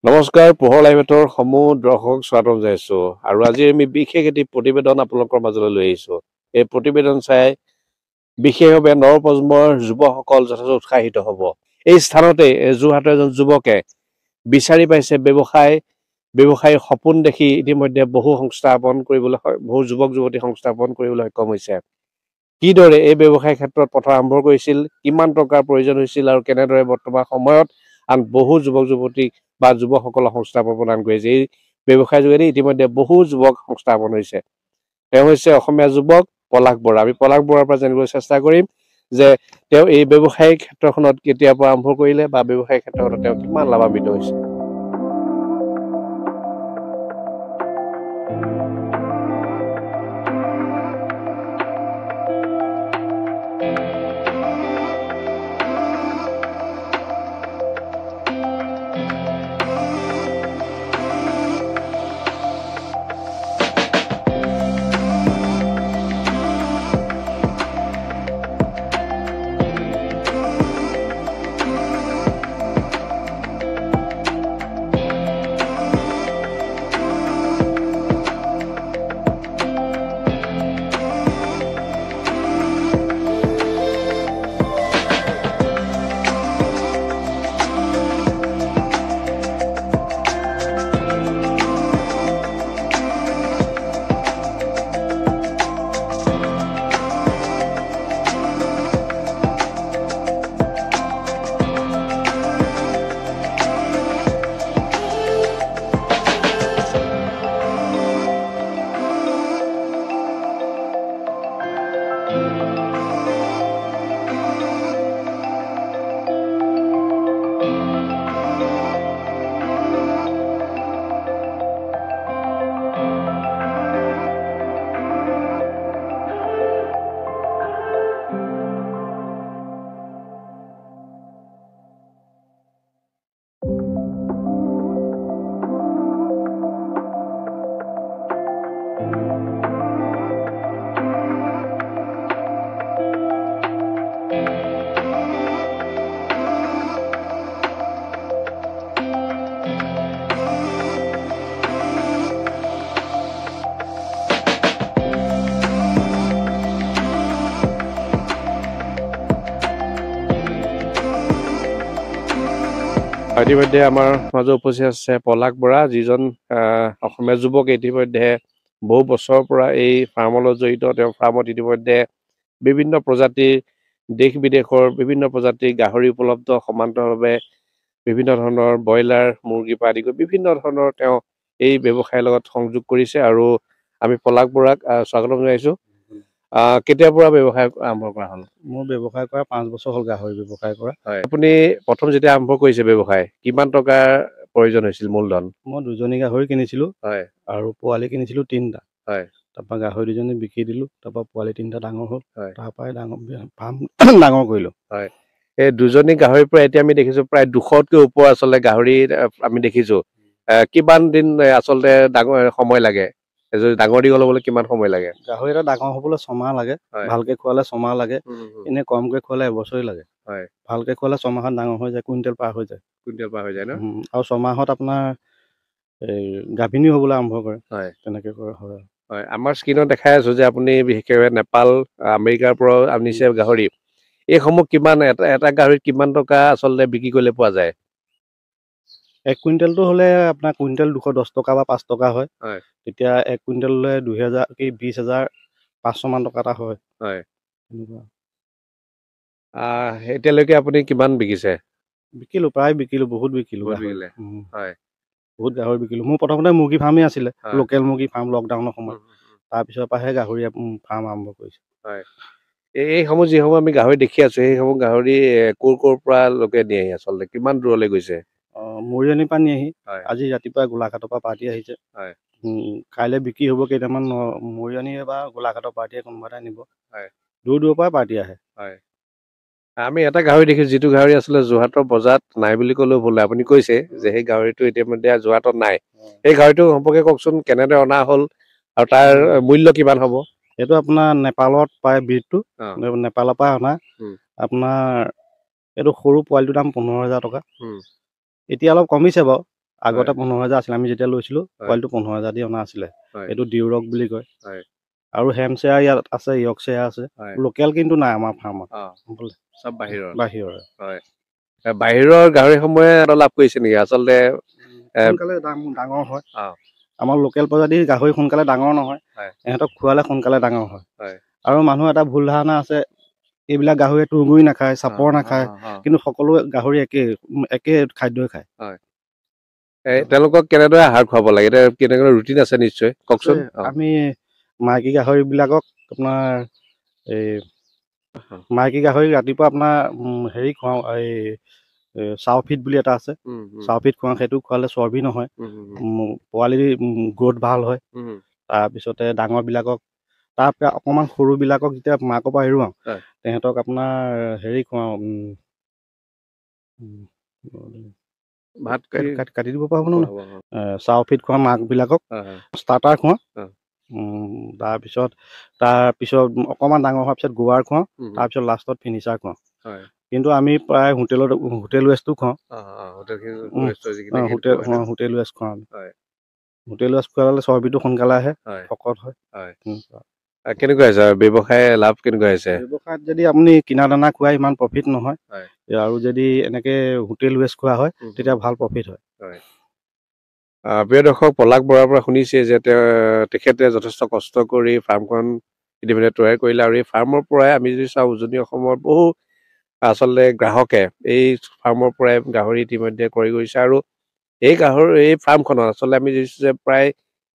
নমস্কাৰ পোহৰ লাইভেটৰ সমূহ দৰ্শক স্বাগতম জনাইছো আৰু আজি আমি বিশেষ এটি প্ৰতিবেদন আপোনালোকৰ মাজলৈ লৈ আহিছো। এই প্ৰতিবেদন চাই বিশেষভাৱে নৱপ্ৰজন্মৰ যুৱকসকল যথেষ্ট উৎসাহিত হ'ব। এই স্থানতে যোৰহাটৰ এজন যুৱকে বিচাৰি পাইছে ব্যৱসায়ৰ সপোন দেখি ইতিমধ্যে বহু যুৱক যুৱতী সংস্থাপন কৰিবলৈ সক্ষম হৈছে। কিদৰে এই ব্যৱসায় ক্ষেত্ৰত প্ৰথম আৰম্ভ কৰিছিল, কিমান টকাৰ প্ৰয়োজন হৈছিল আৰু কেনেদৰে বৰ্তমান সময়ত আন বহু যুৱক যুৱতীক বা যুৱকসকলক সংস্থাপন প্ৰদান কৰিছে। এই ব্যৱসায় যোগেদি ইতিমধ্যে বহু যুৱক সংস্থাপন হৈছে। তেওঁ হৈছে অসমীয়া যুৱক পলাশ বৰা। আমি পলাশ বৰাৰ পৰা জানিবলৈ চেষ্টা কৰিম যে তেওঁ এই ব্যৱসায়িক ক্ষেত্ৰখনত কেতিয়াৰ পৰা আৰম্ভ কৰিলে বা ব্যৱসায়িক ক্ষেত্ৰখনত তেওঁ কিমান লাভান্বিত হৈছে। ইতিমধ্যে আমাৰ মাজত উপস্থিত আছে পলাশ বৰা, যিজন অসমীয়া যুৱক। ইতিমধ্যে বহু বছৰৰ পৰা এই ফাৰ্মৰ লগত জড়িত। তেওঁ ফাৰ্মত ইতিমধ্যে বিভিন্ন প্ৰজাতিৰ দেশ বিদেশৰ বিভিন্ন প্ৰজাতিৰ গাহৰি উপলব্ধ, সমান্তৰালভাৱে বিভিন্ন ধৰণৰ ব্ৰইলাৰ মুৰ্গীৰ পৰা আদি কৰি বিভিন্ন ধৰণৰ তেওঁ এই ব্যৱসায়ৰ লগত সংযোগ কৰিছে আৰু আমি পলাশ বৰাক স্বাগতম জনাইছো। কেতিয়াৰ পৰা ব্যৱসায় আৰম্ভ কৰা হ'ল? মোৰ ব্যৱসায় কৰা 5 বছৰ হ'ল, গাহৰি ব্যৱসায় কৰা। হয়, আপুনি প্ৰথম যেতিয়া আৰম্ভ কৰিছে ব্যৱসায়, কিমান টকাৰ প্ৰয়োজন হৈছিল মূলধন? মই 2জনী গাহৰি কিনিছিলোঁ। হয়, আৰু পোৱালি কিনিছিলোঁ 3টা। হয়, তাৰপৰা গাহৰি 2জনী বিকি দিলোঁ। তাৰপৰা পোৱালি 3টা ডাঙৰ হ'ল। হয়, তাৰপৰাই ফাৰ্ম ডাঙৰ কৰিলোঁ। হয়। এই 2জনী গাহৰিৰ পৰা এতিয়া আমি দেখিছোঁ প্ৰায় 200তকৈ ওপৰ আচলতে গাহৰি আমি দেখিছোঁ। কিমান দিন আচলতে সময় লাগে? যদি ডাঙৰ দীঘল হ'বলৈ কিমান সময় লাগে? গাহৰি এটা ডাঙৰ হ'বলৈ 6 মাহ লাগে। হয়, ভালকৈ খোৱালে 6 মাহ লাগে। এনেই কমকৈ খোৱালে এবছৰেই লাগে। হয়, ভালকৈ খোৱালে 6 মাহত ডাঙৰ হৈ যায়, কুইণ্টেল পাৰ হৈ যায়। কুইণ্টেল পাৰ হৈ যায় ন? আৰু 6 মাহত আপোনাৰ এই গাভিনী হ'বলৈ আৰম্ভ কৰে। হয়, তেনেকৈ কৰা হয়। হয়, আমাৰ স্ক্ৰীণত দেখাই আছোঁ যে আপুনি বিশেষকৈ নেপাল, আমেৰিকাৰ পৰাও আনিছে গাহৰি। এইসমূহ কিমান এটা গাহৰিত কিমান টকা আচলতে বিক্ৰী কৰিলে পোৱা যায়? 1 কুইণ্টেলটো হ'লে আপোনাৰ কুইণ্টেল 210 টকা বা 5 টকা হয়। হয়, তেতিয়া 1 কুইণ্টেল হ'লে 20,500 মান টকা এটা হয়। হয়। তেনেকুৱা। এতিয়ালৈকে আপুনি কিমান বিকিছে? বিকিলোঁ, প্ৰায় বিকিলোঁ, বহুত বিকিলোঁ বহুত গাহৰি। বিকিলে। হয়, বহুত গাহৰি বিকিলোঁ। মোৰ প্ৰথমতে মুৰ্গী ফাৰ্মেই আছিলে, হয়, লোকেল মুৰ্গী ফাৰ্ম লকডাউনৰ সময়ত। তাৰপিছৰ পৰাহে গাহৰি ফাৰ্ম আৰম্ভ কৰিছোঁ। হয়। এইসমূহ যিসমূহ আমি গাহৰি দেখি আছোঁ, সেইসমূহ গাহৰি ক'ৰ পৰা লোকে নিয়েহি আচলতে? কিমান দূৰলৈ গৈছে? মৰিয়নিৰ পৰা নিয়েহি। হয়, আজি ৰাতিপুৱা গোলাঘাটৰ পৰা পাৰ্টি আহিছে। হয়, কাইলৈ বিক্ৰী হ'ব কেইটামান। মৰিয়নিয়ে বা গোলাঘাটৰ পাৰ্টিয়ে কোনোবা এটা নিব। হয়, দূৰৰ পৰাই পাৰ্টি আহে। হয়। আমি এটা গাহৰি দেখিছোঁ, যিটো গাহৰি আচলতে যোৰহাটৰ বজাৰত নাই বুলি ক'লেও ভুল। আপুনি কৈছে যে সেই গাহৰিটো ইতিমধ্যে যোৰহাটত নাই। সেই গাহৰিটো সম্পৰ্কে কওকচোন, কেনেদৰে অনা হ'ল আৰু তাৰ মূল্য কিমান হ'ব? এইটো আপোনাৰ নেপালত পায় ব্ৰিডটো। নেপালৰ পৰা অনা। আপোনাৰ এইটো সৰু পোৱালিটোৰ দাম 15,000 টকা। এতিয়া অলপ কমিছে বাৰু। আগতে 15,000 আছিল, আমি যেতিয়া লৈছিলোঁ হয়। পোৱালিটো 15,000 দি অনা আছিলে। হয়। এইটো ডিউৰক বুলি কয়। হয়। আৰু হেমশ্বেয়াৰ ইয়াত আছে, ইয়ৰ্কশ্বেয়াৰ আছে। হয়। লোকেল কিন্তু নাই আমাৰ ফাৰ্মত। চব বাহিৰৰ। বাহিৰৰ। হয়। বাহিৰৰ গাহৰিসমূহে লাভ কৰিছে নেকি আচলতে? সোনকালে ডাঙৰ হয়। আমাৰ লোকেল প্ৰজাতিৰ গাহৰি সোনকালে ডাঙৰ নহয়। ইহঁতক খোৱালে সোনকালে ডাঙৰ হয়। আৰু মানুহৰ এটা ভুল ধাৰণা আছে, এইবিলাক গাহৰিয়ে তুঁহগুৰি নাখায়, চাপৰ নাখায়, কিন্তু সকলো গাহৰি একে খাদ্যই খায়। তেওঁলোকক কেনেদৰে আহাৰ খুৱাব লাগে? এতিয়া কেনেদৰে ৰুটিন আছে নিশ্চয়, কওকচোন। আমি মাইকী গাহৰিবিলাকক আপোনাৰ মাইকী গাহৰি ৰাতিপুৱা আপোনাৰ হেৰি খুৱাওঁ, এই চাউফিট বুলি এটা আছে, চাউফিট খুৱাওঁ। সেইটো খোৱালে চৰ্বি নহয়, পোৱালি গ্ৰ'থ ভাল হয়। তাৰপিছতে ডাঙৰবিলাকক, তাৰপৰা অকণমান সৰুবিলাকক যেতিয়া মাকৰ পৰা এৰুৱাওঁ, তেহেঁতক আপোনাৰ হেৰি খুৱাওঁ, ভাত কাটি দিব পৰা হ'ব নহয়, চাউফিট খুৱাওঁ মাকবিলাকক, ষ্টাৰ্টাৰ খুৱাওঁ। তাৰপিছত অকণমান ডাঙৰ হোৱাৰ পিছত গোৱাৰ খুৱাওঁ, তাৰপিছত লাষ্টত ফিনিচাৰ খুৱাওঁ। কিন্তু আমি প্ৰায় হোটেল ৱেষ্টটো খুৱাওঁ। হোটেল ৱেষ্ট খুৱাওঁ। হোটেল ৱেষ্ট খোৱালে চৰ্বিটো সোনকালে আহে, শকত হয়। কেনেকুৱা হৈছে ব্যৱসায় লাভ? কেনেকুৱা হৈছে? ব্যৱসায়ত যদি আপুনি কিনা দানা খুৱাই ইমান প্ৰফিট নহয়, আৰু যদি এনেকে হোটেল ৱেষ্ট খোৱা হয় তেতিয়া ভাল প্ৰফিট হয়। প্ৰিয় দৰ্শক, পলাশ বৰাৰ পৰা শুনিছে যে তেখেতে যথেষ্ট কষ্ট কৰি ফাৰ্মখন ইতিমধ্যে তৈয়াৰ কৰিলে, আৰু এই ফাৰ্মৰ পৰাই আমি যদি চাওঁ, উজনি অসমৰ বহু আচলতে গ্ৰাহকে এই ফাৰ্মৰ পৰাই গাহৰি ইতিমধ্যে ক্ৰয় কৰিছে। আৰু এই ফাৰ্মখনত আচলতে আমি দেখিছোঁ যে প্ৰায়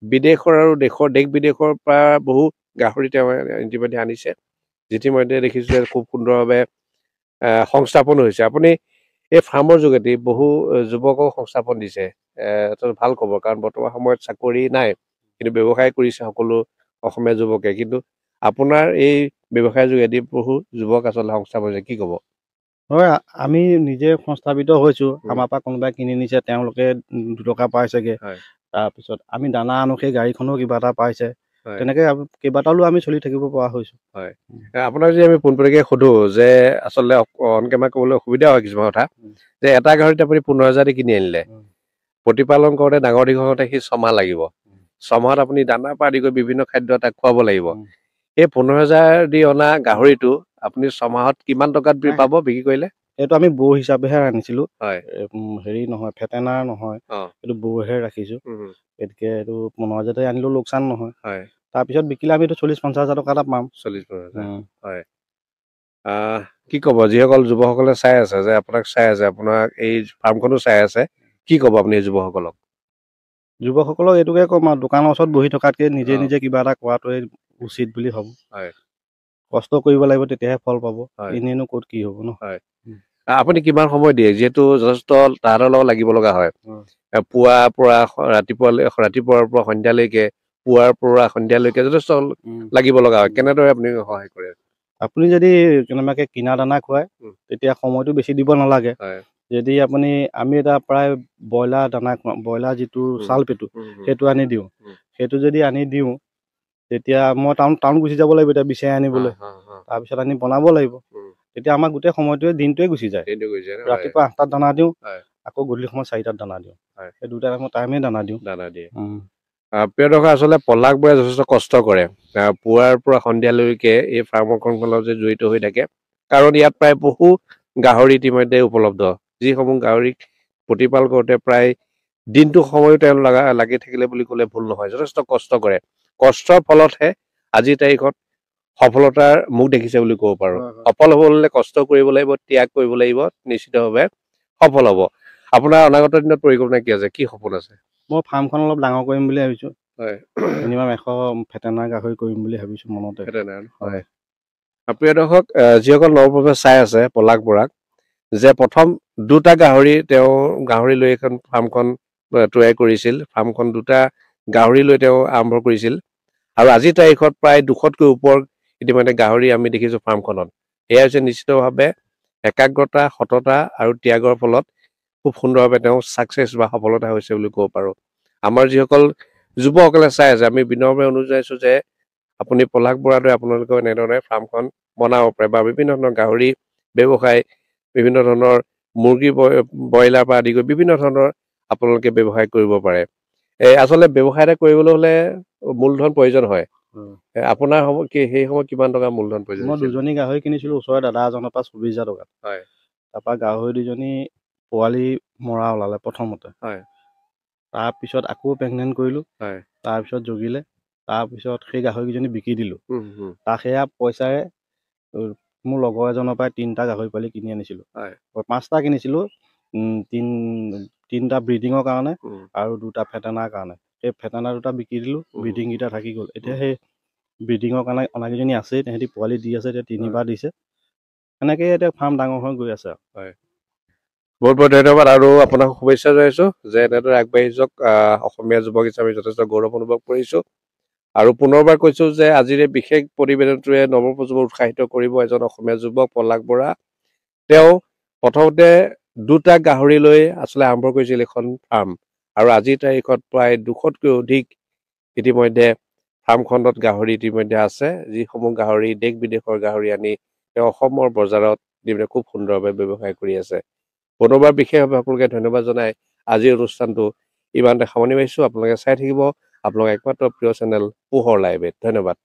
বিদেশৰ আৰু দেশ বিদেশৰ পৰা বহু গাহৰি তেওঁ ইতিমধ্যে আনিছে। ইতিমধ্যে দেখিছোঁ যে খুব সুন্দৰভাৱে সংস্থাপন হৈছে। আপুনি এই ফাৰ্মৰ যোগেদি বহু যুৱকক সংস্থাপন দিছে, এইটো ভাল খবৰ। কাৰণ বৰ্তমান সময়ত চাকৰি নাই, কিন্তু ব্যৱসায় কৰিছে সকলো অসমীয়া যুৱকে। কিন্তু আপোনাৰ এই ব্যৱসায়ৰ যোগেদি বহু যুৱক আচলতে সংস্থাপন হৈছে, কি ক'ব? হয়, আমি নিজে সংস্থাপিত হৈছোঁ। আমাৰ পৰা কোনোবাই কিনি নিছে, তেওঁলোকে 2 টকা পাইছেগৈ। তাৰপিছত আমি দানা আনো, সেই গাড়ীখনো কিবা এটা পাইছে। তেনেকৈ কেইবাটাও আমি চলি থাকিব পৰা হৈছোঁ। আপোনাক যদি আমি পোনপটীয়াকৈ সোধোঁ যে আচলতে অন কেমেৰা ক'বলৈ অসুবিধা হয় কিছুমান কথা, যে এটা গাহৰিত আপুনি 15,000 দি কিনি আনিলে, প্ৰতিপালন কৰোঁতে ডাঙৰ দীঘল হওঁতে সি 6 মাহ লাগিব। 6 মাহত আপুনি দানাৰ পৰা আদি কৰি বিভিন্ন খাদ্য তাক খুৱাব লাগিব। এই 15,000 দি অনা গাহৰিটো আপুনি 6 মাহত কিমান টকাত পাব বিক্ৰী কৰিলে? এইটো আমি বৌ হিচাপেহে আনিছিলোঁ। হেৰি নহয়, ফেটেনাৰ নহয়, এইটো বৌহে ৰাখিছোঁ। গতিকে এইটো 15,000 আনিলেও লোকচান নহয়। তাৰপিছত বিকিলে আমি 40-50,000 টকা এটা পাম। 40-50,000। কি ক'ব যিসকল যুৱকসকলে চাই আছে, যে আপোনাক চাই আছে, আপোনাক এই ফাৰ্মখনো চাই আছে, কি ক'ব আপুনি এই যুৱকসকলক? যুৱকসকলক এইটোকে ক'ম আৰু, দোকানৰ ওচৰত বহি থকাতকৈ নিজে কিবা এটা কৰাটোৱে উচিত বুলি ভাবোঁ। কষ্ট কৰিব লাগিব, তেতিয়াহে ফল পাব। এনেইনো ক'ত কি হ'ব ন? আপুনি কিমান সময় দিয়ে? যিহেতু যথেষ্ট তাহাঁতৰ লগত লাগিব লগা হয়, পুৱাৰ পৰা ৰাতিপুৱাৰ পৰা সন্ধিয়ালৈকে, পুৱাৰ পৰা সন্ধিয়ালৈকে যথেষ্ট লাগিব লগা হয়। কেনেদৰে আপুনি সহায় কৰে? আপুনি যদি কেনেবাকৈ কিনা দানা খুৱায়, তেতিয়া সময়টো বেছি দিব নালাগে। যদি আমি এটা প্ৰায় ব্ৰইলাৰ দানা খুৱাওঁ, ব্ৰইলাৰ যিটো চালপেটু, সেইটো আনি দিওঁ। সেইটো যদি আনি দিওঁ, তেতিয়া মই টাউন গুচি যাব লাগিব এতিয়া বিচাৰি আনিবলৈ। তাৰপিছত আনি বনাব লাগিব। তেতিয়া আমাৰ গোটেই দিনটোৱে গুচি যায়। ৰাতিপুৱা 8টাত দানা দিওঁ, আকৌ গধূলি সময়ত 4টাত দানা দিওঁ। সেই 2টা টাইমে দানা দিওঁ। প্ৰিয় দৰ্শক, আচলতে পলাশ বৰাই যথেষ্ট কষ্ট কৰে। পুৱাৰ পৰা সন্ধিয়ালৈকে এই ফাৰ্মখন যে জড়িত হৈ থাকে, কাৰণ ইয়াত প্ৰায় বহু গাহৰি ইতিমধ্যে উপলব্ধ, যিসমূহ গাহৰিক প্ৰতিপাল কৰোঁতে প্ৰায় দিনটো সময়ো তেওঁ লাগি থাকিলে বুলি ক'লে ভুল নহয়। যথেষ্ট কষ্ট কৰে। কষ্টৰ ফলতহে আজিৰ তাৰিখত সফলতাৰ মুখ দেখিছে বুলি ক'ব পাৰোঁ। সফল হ'বলৈ কষ্ট কৰিব লাগিব, ত্যাগ কৰিব লাগিব, নিশ্চিতভাৱে সফল হ'ব। আপোনাৰ অনাগত দিনত পৰিকল্পনা কি আছে? কি সপোন আছে? মই ফাৰ্মখন অলপ ডাঙৰ কৰিম বুলি ভাবিছোঁ। মিনিমাম 100 ফেটেনাৰ গাহৰি কৰিম বুলি ভাবিছোঁ মনতে। প্ৰিয় দৰ্শক, যিসকল নৱপ্ৰজন্মই চাই আছে পলাশ বৰাক, যে প্ৰথম 2টা গাহৰি তেওঁ গাহৰি লৈ এখন ফাৰ্মখন তৈয়াৰ কৰিছিল। ফাৰ্মখন 2টা গাহৰি লৈ তেওঁ আৰম্ভ কৰিছিল, আৰু আজিৰ তাৰিখত প্ৰায় 200তকৈ ওপৰ ইতিমধ্যে গাহৰি আমি দেখিছোঁ ফাৰ্মখনত। এয়া হৈছে নিশ্চিতভাৱে একাগ্ৰতা, সততা আৰু ত্যাগৰ ফলত খুব সুন্দৰভাৱে তেওঁ ছাকচেছ বা সফলতা হৈছে বুলি ক'ব পাৰোঁ। আমাৰ যিসকল যুৱকসকলে চাই আছে, আমি বিনম্ৰভাৱে অনুৰোধ জনাইছোঁ যে আপুনি পলাশ বৰাৰ দৰে আপোনালোকেও এনেধৰণে ফাৰ্মখন বনাব পাৰে, বা বিভিন্ন ধৰণৰ গাহৰি ব্যৱসায়, বিভিন্ন ধৰণৰ মুৰ্গী, ব্ৰইলাৰ পৰা আদি কৰি বিভিন্ন ধৰণৰ আপোনালোকে ব্যৱসায় কৰিব পাৰে। আচলতে ব্যৱসায় এটা কৰিবলৈ হ'লে মূলধন প্ৰয়োজন হয়। আপোনাৰ সেই সময়ত কিমান টকা মূলধন প্ৰয়োজন? মই 2জনী গাহৰি কিনিছিলোঁ ওচৰৰে দাদা এজনৰ পৰা 24,000 টকাত। হয়। তাৰপৰা গাহৰি 2জনী পোৱালি মৰা ওলালে প্ৰথমতে। হয়। তাৰপিছত আকৌ প্ৰেগনেণ্ট কৰিলোঁ। হয়। তাৰপিছত জগিলে। তাৰপিছত সেই গাহৰিকেইজনী বিকি দিলোঁ। তাৰ সেয়া পইচাৰে মোৰ লগৰ এজনৰ পৰাই 3টা গাহৰি পোৱালি কিনি আনিছিলোঁ। 5টা কিনিছিলোঁ, 3টা ব্ৰিডিঙৰ কাৰণে আৰু 2টা ফেটেনাৰ কাৰণে। সেই ফেটেনা 2টা বিকি দিলোঁ, ব্ৰিডিংকেইটা থাকি গ'ল। এতিয়া সেই ব্ৰিডিঙৰ কাৰণে অনাকেইজনী আছেই, তেহেঁতি পোৱালি দি আছে, এতিয়া 3বাৰ দিছে। এনেকৈ এতিয়া ফাৰ্ম ডাঙৰ হৈ গৈ আছে। হয়, বহুত বহুত ধন্যবাদ আৰু আপোনাক শুভেচ্ছা জনাইছোঁ যে এনেদৰে আগবাঢ়ি যাওক। অসমীয়া যুৱক হিচাপে যথেষ্ট গৌৰৱ অনুভৱ কৰিছোঁ আৰু পুনৰবাৰ কৈছোঁ যে আজিৰ এই বিশেষ প্ৰতিবেদনটোৱে নৱপ্ৰজন্মক উৎসাহিত কৰিব। এজন অসমীয়া যুৱক পলাশ বৰা, তেওঁ প্ৰথমতে 2টা গাহৰি লৈ আচলতে আৰম্ভ কৰিছিল এখন ফাৰ্ম আৰু আজিৰ তাৰিখত প্ৰায় 200তকৈ অধিক ইতিমধ্যে ফাৰ্ম খণ্ডত গাহৰি ইতিমধ্যে আছে, যিসমূহ গাহৰি দেশ বিদেশৰ গাহৰি আনি তেওঁ অসমৰ বজাৰত খুব সুন্দৰভাৱে ব্যৱসায় কৰি আছে। পুনৰবাৰ বিশেষভাৱে আপোনালোকে ধন্যবাদ জনাই আজিৰ অনুষ্ঠানটো ইমানতে সামৰণি মাৰিছোঁ। আপোনালোকে চাই থাকিব আপোনালোকৰ একমাত্ৰ প্ৰিয় চেনেল পোহৰ লাইভে। ধন্যবাদ।